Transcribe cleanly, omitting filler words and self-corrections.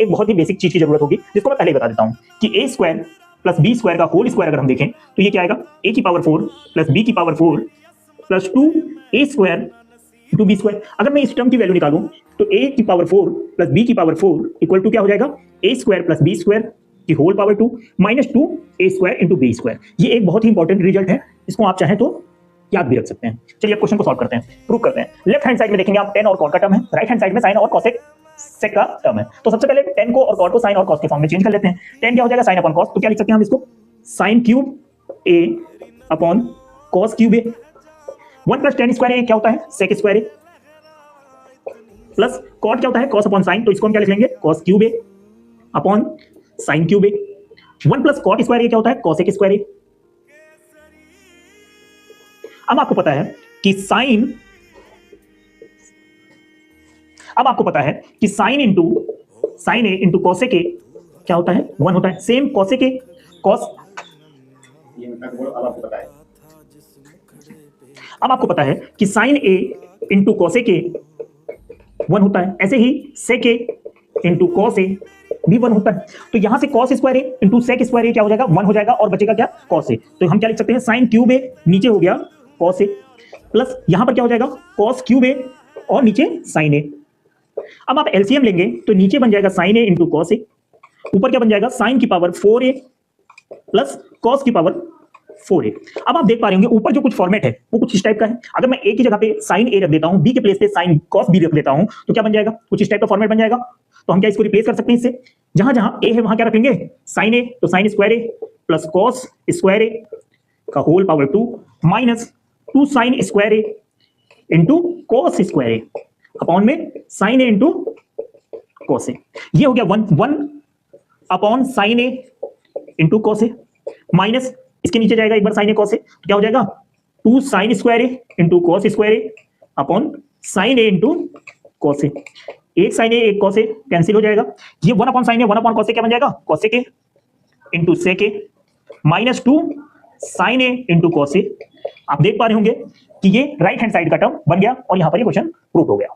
एक बहुत ही बेसिक चीज की जरूरत होगी जिसको मैं पहले ही बता देता हूं कि a square plus b square का होल स्क्वायर अगर हम देखें तो ये क्या आएगा, ए की पावर 4 प्लस बी की power 4 plus 2 a square two b square. अगर मैं इस टर्म की वैल्यू निकालूं तो ए की पावर 4 प्लस बी की पावर 4 इक्वल टू क्या हो जाएगा, ए स्क्वायर प्लस बी स्क्वायर की whole power 2 minus 2 a square into B square. ये एक बहुत ही इंपॉर्टेंट रिजल्ट है, इसको आप चाहें तो याद भी रख सकते हैं। चलिए अब क्वेश्चन को सॉल्व करते हैं, प्रूव करते हैं। लेफ्ट हैंड साइड में देखेंगे आप tan और cot का टर्म है, राइट हैंड साइड में sin और cosec sec का टर्म है। तो सबसे पहले tan को और cot को sin और cos के फॉर्म में चेंज कर लेते हैं। tan क्या हो जाएगा, sin अपॉन cos, तो क्या लिख सकते हैं हम इसको, sin cube a upon cos cube a। 1 plus tan square a क्या होता है, sec square a, plus cot क्या होता है, cos अपॉन sin, तो इसको हम क्या लिख लेंगे, cos cube a upon sin cube a। 1 plus cot square a क्या होता है, cosec स्क्वायर a। अब आपको पता है कि sine sine a into cosec a क्या होता है, 1 होता है। सेम कॉसेक ए कॉस, अब आपको पता है कि sine a into cosec a 1 होता है। ऐसे ही सेक ए इंटू कॉस ए भी 1 होता है। तो यहां से कॉस स्क्वायर ए इंटू सेक स्क्वायर ए क्या हो जाएगा, 1 हो जाएगा और बचेगा क्या, कॉस ए। तो हम क्या लिख सकते हैं, साइन क्यूब ए नीचे हो गया कॉस ए, प्लस यहां पर क्या हो जाएगा, कॉस क्यूब ए और नीचे साइन ए। अब आप एलसीएम लेंगे तो नीचे बन जाएगा sign a into cos A, ऊपर क्या बन जाएगा, साइन की पावर 4a प्लस कॉस की पावर 4a। अब आप देख पा रहे होंगे ऊपर जो कुछ फॉर्मेट है वो कुछ इस टाइप का है। अगर मैं a की जगह पे साइन a रख देता हूं, b के प्लेस पे साइन कॉस b रख देता हूं, तो क्या बन जाएगा, कुछ इस टाइप का फॉर्मेट बन जाएगा। तो हम क्या इसको रिप्लेस कर सकते हैं इससे, जहां जहां a है वहां क्या रखेंगे, साइन a, तो sine square a plus cos square a का whole power 2 minus 2 sine square a into cos square a upon में sine a into cos a। ये हो गया 1 upon sine a into cos a, minus इसके नीचे जाएगा एक बार साइन a कॉस a, तो क्या हो जाएगा 2 sine square a into cos square a upon sine a into cos a। एक साइन a एक कॉस a कैंसिल हो जाएगा। ये 1 upon sine a 1 upon cos a क्या बन जाएगा, cos a into sec a minus 2 sine a into cos a। आप देख पा रहे होंगे कि ये राइट हैंड साइड का टर्म बन गया और यहां पर ये क्वेश्चन प्रूव हो गया।